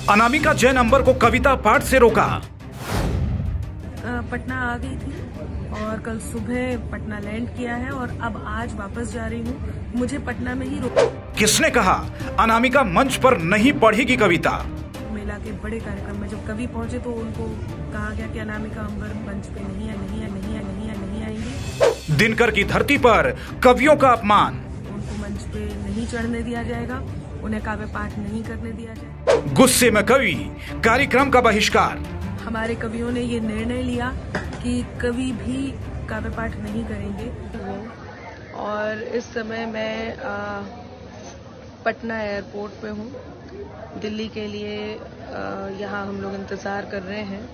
अनामिका जैन अंबर को कविता पाठ से रोका। पटना आ गई थी और कल सुबह पटना लैंड किया है और अब आज वापस जा रही हूँ। मुझे पटना में ही रोका। किसने कहा अनामिका मंच पर नहीं पढ़ेगी कविता? मेला के बड़े कार्यक्रम में जब कवि पहुंचे तो उनको कहा गया कि अनामिका अंबर मंच पे नहीं आएंगी। दिनकर की धरती पर कवियों का अपमान। उनको मंच पे नहीं चढ़ने दिया जाएगा, उन्हें काव्य पाठ नहीं करने दिया जाएगा। गुस्से में कवि, कार्यक्रम का बहिष्कार। हमारे कवियों ने ये निर्णय लिया कि कवि भी काव्य पाठ नहीं करेंगे। और इस समय मैं पटना एयरपोर्ट पे हूँ। दिल्ली के लिए यहाँ हम लोग इंतजार कर रहे हैं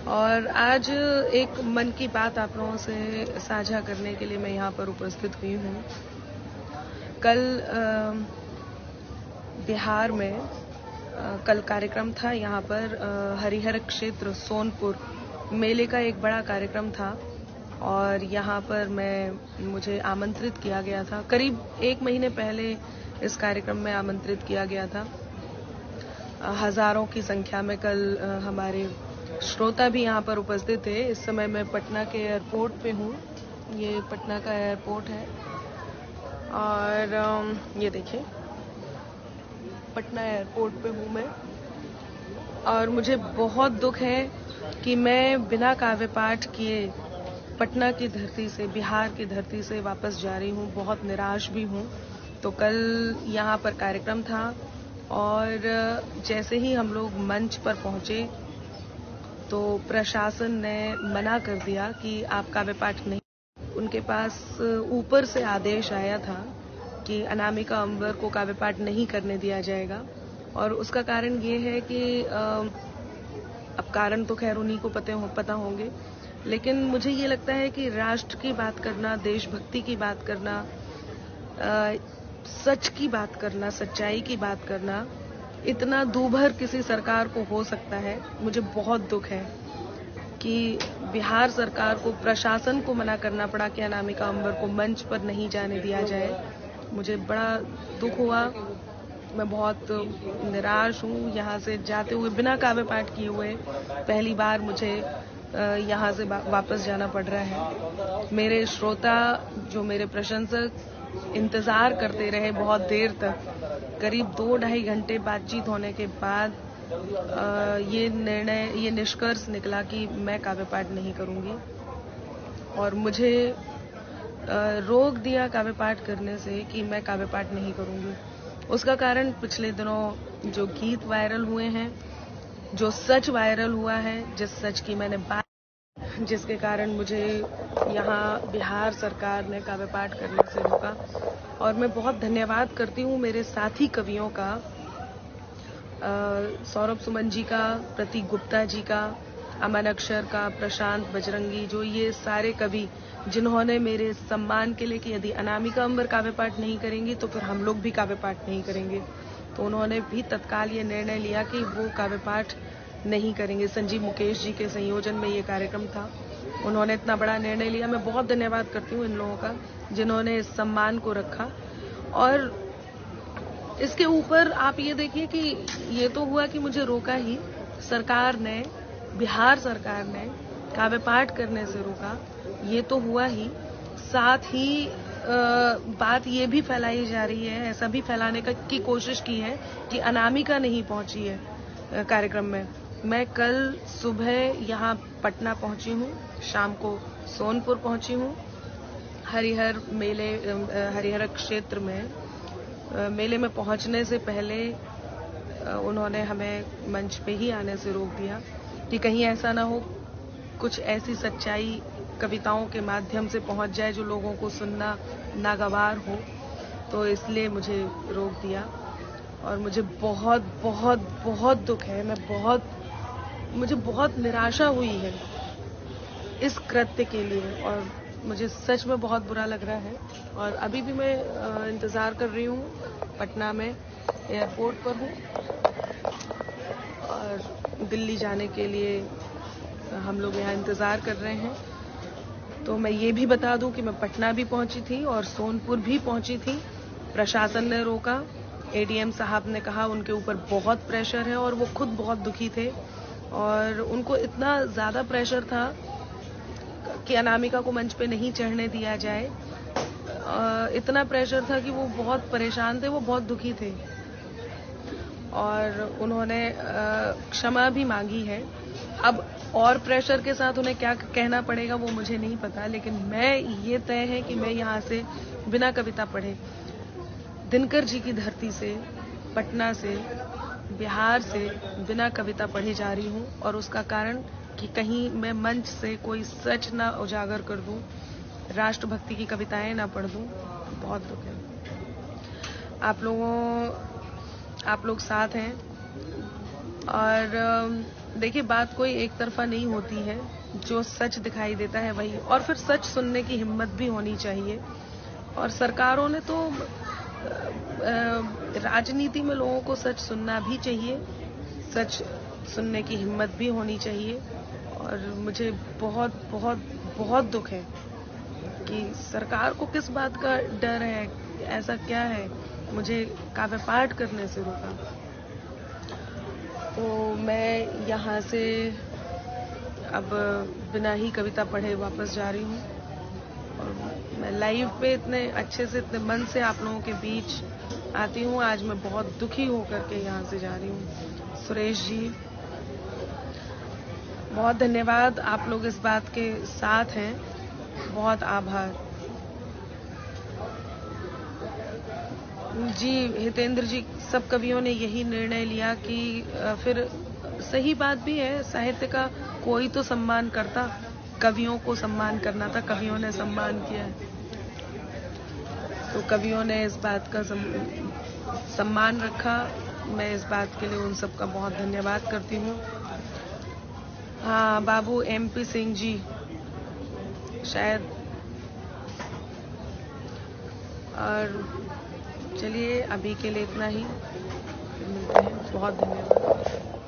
और आज एक मन की बात आप लोगों से साझा करने के लिए मैं यहाँ पर उपस्थित हुई हूँ। कल बिहार में कल कार्यक्रम था यहाँ पर हरिहर क्षेत्र सोनपुर मेले का एक बड़ा कार्यक्रम था और यहाँ पर मुझे आमंत्रित किया गया था। करीब 1 महीने पहले इस कार्यक्रम में आमंत्रित किया गया था। हजारों की संख्या में कल हमारे श्रोता भी यहाँ पर उपस्थित थे। इस समय मैं पटना के एयरपोर्ट पे हूँ। ये पटना का एयरपोर्ट है और ये देखिए पटना एयरपोर्ट पे हूँ मैं और मुझे बहुत दुख है कि मैं बिना काव्य पाठ किए पटना की धरती से, बिहार की धरती से वापस जा रही हूँ। बहुत निराश भी हूँ। तो कल यहाँ पर कार्यक्रम था और जैसे ही हम लोग मंच पर पहुंचे तो प्रशासन ने मना कर दिया कि आप काव्य पाठ नहीं। उनके पास ऊपर से आदेश आया था कि अनामिका अंबर को काव्य पाठ नहीं करने दिया जाएगा और उसका कारण ये है कि अब कारण तो खैर उन्हीं को पता होंगे, लेकिन मुझे ये लगता है कि राष्ट्र की बात करना, देशभक्ति की बात करना, सच की बात करना, सच्चाई की बात करना इतना दूभर किसी सरकार को हो सकता है। मुझे बहुत दुख है कि बिहार सरकार को, प्रशासन को मना करना पड़ा कि अनामिका अंबर को मंच पर नहीं जाने दिया जाए। मुझे बड़ा दुख हुआ। मैं बहुत निराश हूँ। यहाँ से जाते हुए बिना काव्य पाठ किए हुए पहली बार मुझे यहाँ से वापस जाना पड़ रहा है। मेरे श्रोता, जो मेरे प्रशंसक इंतजार करते रहे बहुत देर तक, करीब 2-2.5 घंटे बातचीत होने के बाद ये निष्कर्ष निकला कि मैं काव्य पाठ नहीं करूंगी और मुझे रोक दिया काव्य पाठ करने से कि मैं काव्य पाठ नहीं करूंगी। उसका कारण पिछले दिनों जो गीत वायरल हुए हैं, जो सच वायरल हुआ है, जिस सच की मैंने बात, जिसके कारण मुझे यहाँ बिहार सरकार ने काव्य पाठ करने से रोका। और मैं बहुत धन्यवाद करती हूँ मेरे साथी कवियों का, सौरभ सुमन जी का, प्रतीक गुप्ता जी का, अमन अक्षर का, प्रशांत बजरंगी, जो ये सारे कवि जिन्होंने मेरे सम्मान के लिए कि यदि अनामिका अंबर काव्य पाठ नहीं करेंगी तो फिर हम लोग भी काव्य पाठ नहीं करेंगे, तो उन्होंने भी तत्काल ये निर्णय लिया कि वो काव्य पाठ नहीं करेंगे। संजीव मुकेश जी के संयोजन में ये कार्यक्रम था। उन्होंने इतना बड़ा निर्णय लिया। मैं बहुत धन्यवाद करती हूँ इन लोगों का जिन्होंने इस सम्मान को रखा। और इसके ऊपर आप ये देखिए कि ये तो हुआ कि मुझे रोका ही, सरकार ने, बिहार सरकार ने काव्य पाठ करने से रोका, ये तो हुआ ही, साथ ही बात ये भी फैलाई जा रही है, ऐसा भी फैलाने की कोशिश की है कि अनामिका नहीं पहुंची है कार्यक्रम में। मैं कल सुबह यहाँ पटना पहुंची हूँ, शाम को सोनपुर पहुंची हूँ। हरिहर क्षेत्र में मेले में पहुंचने से पहले उन्होंने हमें मंच पे ही आने से रोक दिया कि कहीं ऐसा ना हो कुछ ऐसी सच्चाई कविताओं के माध्यम से पहुंच जाए जो लोगों को सुनना नागवार हो, तो इसलिए मुझे रोक दिया। और मुझे बहुत बहुत बहुत दुख है। मुझे बहुत निराशा हुई है इस कृत्य के लिए और मुझे सच में बहुत बुरा लग रहा है। और अभी भी मैं इंतजार कर रही हूँ, पटना में एयरपोर्ट पर हूँ और दिल्ली जाने के लिए हम लोग यहाँ इंतजार कर रहे हैं। तो मैं ये भी बता दूं कि मैं पटना भी पहुंची थी और सोनपुर भी पहुंची थी। प्रशासन ने रोका एडीएम साहब ने कहा उनके ऊपर बहुत प्रेशर है और वो खुद बहुत दुखी थे और उनको इतना ज़्यादा प्रेशर था कि अनामिका को मंच पे नहीं चढ़ने दिया जाए। इतना प्रेशर था कि वो बहुत परेशान थे, वो बहुत दुखी थे और उन्होंने क्षमा भी मांगी है। अब और प्रेशर के साथ उन्हें क्या कहना पड़ेगा वो मुझे नहीं पता, लेकिन मैं ये तय है कि मैं यहाँ से बिना कविता पढ़े दिनकर जी की धरती से, पटना से, बिहार से बिना कविता पढ़े जा रही हूँ। और उसका कारण कि कहीं मैं मंच से कोई सच ना उजागर कर दूं, राष्ट्रभक्ति की कविताएं ना पढ़ दूं। बहुत दुख है। आप लोग साथ हैं और देखिए बात कोई एक तरफा नहीं होती है, जो सच दिखाई देता है वही, और फिर सच सुनने की हिम्मत भी होनी चाहिए। और सरकारों ने तो राजनीति में लोगों को सच सुनना भी चाहिए, सच सुनने की हिम्मत भी होनी चाहिए। और मुझे बहुत बहुत बहुत दुख है कि सरकार को किस बात का डर है, ऐसा क्या है मुझे काव्य पाठ करने से रोका। तो मैं यहाँ से अब बिना ही कविता पढ़े वापस जा रही हूँ और मैं लाइव पे इतने अच्छे से, इतने मन से आप लोगों के बीच आती हूँ। आज मैं बहुत दुखी होकर के यहाँ से जा रही हूँ। सुरेश जी बहुत धन्यवाद, आप लोग इस बात के साथ हैं, बहुत आभार जी। हितेंद्र जी, सब कवियों ने यही निर्णय लिया कि फिर सही बात भी है, साहित्य का कोई तो सम्मान करता, कवियों को सम्मान करना था, कवियों ने सम्मान किया है। तो कवियों ने इस बात का सम्मान रखा, मैं इस बात के लिए उन सबका बहुत धन्यवाद करती हूँ। हाँ, बाबू MP सिंह जी शायद। और चलिए अभी के लिए इतना ही, मिलते हैं, बहुत धन्यवाद।